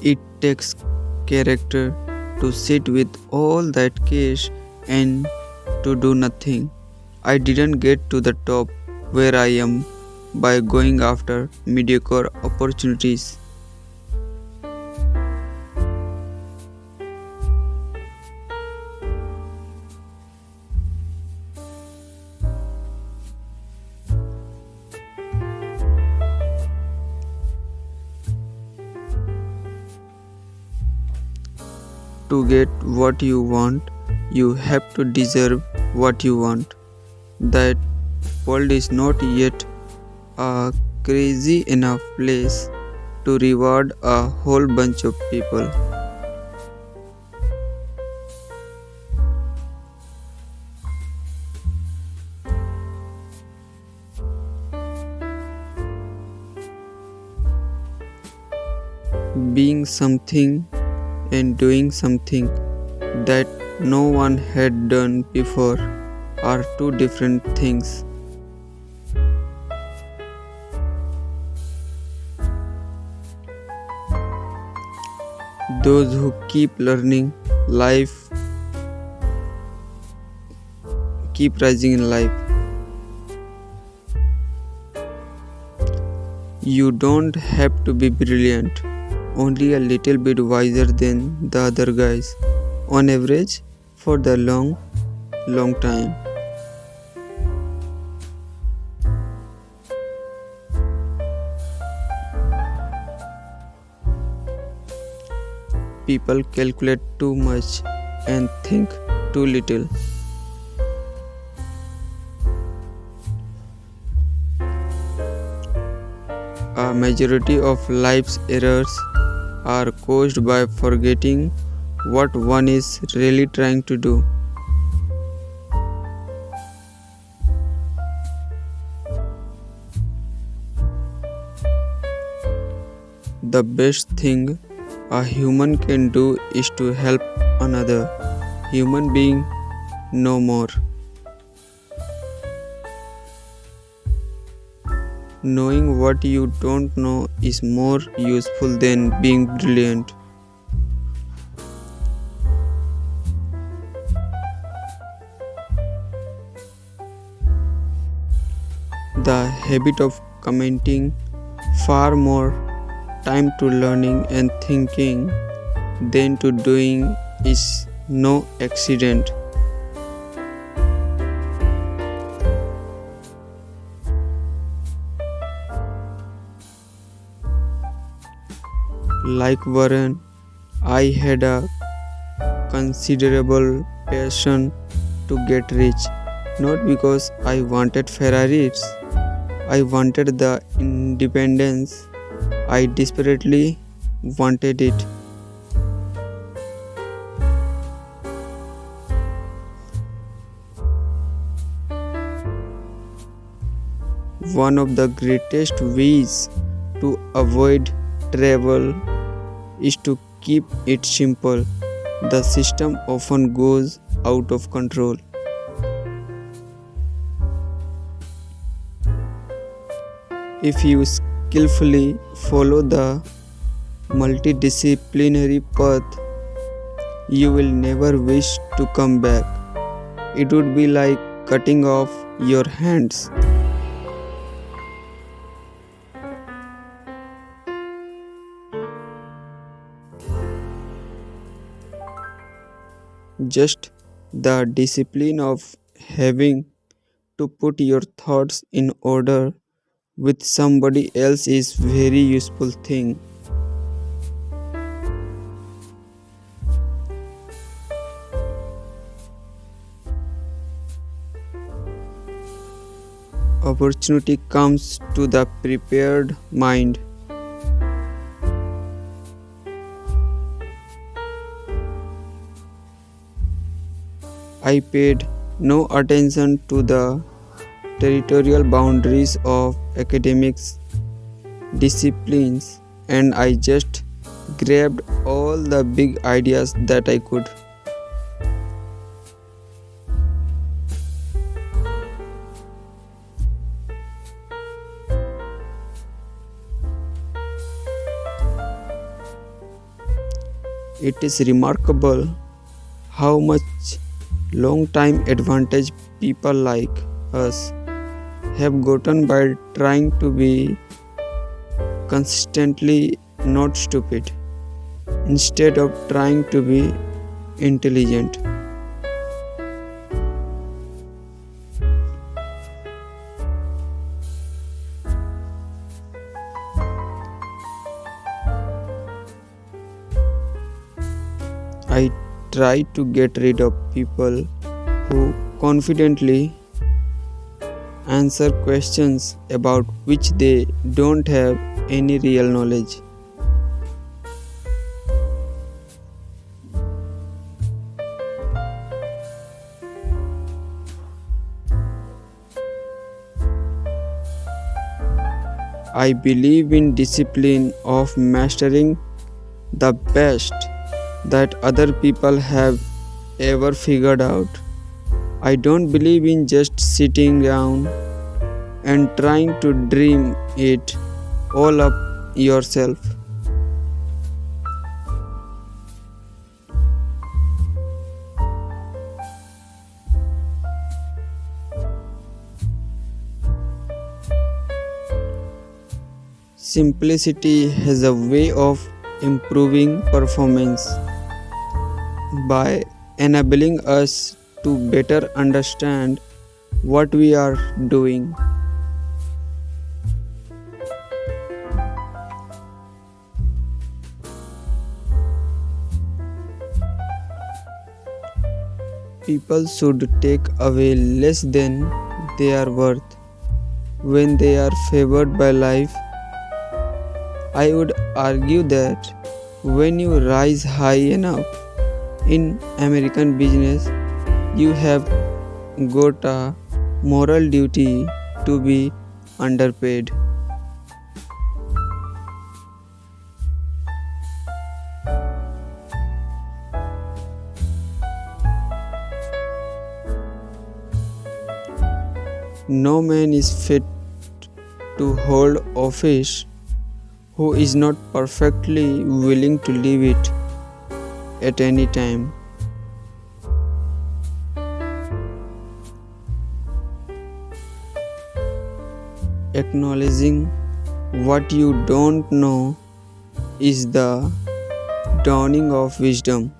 It takes character to sit with all that cash and to do nothing. I didn't get to the top where I am by going after mediocre opportunities. To get what you want, you have to deserve what you want. That world is not yet a crazy enough place to reward a whole bunch of people. Being something and doing something that no one had done before are two different things. Those who keep learning life keep rising in life. You don't have to be brilliant, only a little bit wiser than the other guys, on average, for the long time. People calculate too much and think too little. A majority of life's errors are caused by forgetting what one is really trying to do. The best thing a human can do is to help another human being know more. Knowing what you don't know is more useful than being brilliant. The habit of commenting far more time to learning and thinking than to doing is no accident. Like Warren, I had a considerable passion to get rich, not because I wanted Ferraris. I wanted the independence. I desperately wanted it. One of the greatest ways to avoid travel is to keep it simple. The system often goes out of control. If you skillfully follow the multidisciplinary path, you will never wish to come back. It would be like cutting off your hands. Just the discipline of having to put your thoughts in order with somebody else is very useful thing. Opportunity comes to the prepared mind. I paid no attention to the territorial boundaries of academics disciplines, and I just grabbed all the big ideas that I could. It is remarkable how much long time advantage people like us have gotten by trying to be consistently not stupid instead of trying to be intelligent. I try to get rid of people who confidently answer questions about which they don't have any real knowledge. I believe in discipline of mastering the best that other people have ever figured out. I don't believe in just sitting down and trying to dream it all up yourself. Simplicity has a way of improving performance by enabling us to better understand what we are doing. People should take away less than they are worth when they are favored by life. I would argue that when you rise high enough in American business, you have got a moral duty to be underpaid. No man is fit to hold office who is not perfectly willing to leave it at any time. Acknowledging what you don't know is the dawning of wisdom.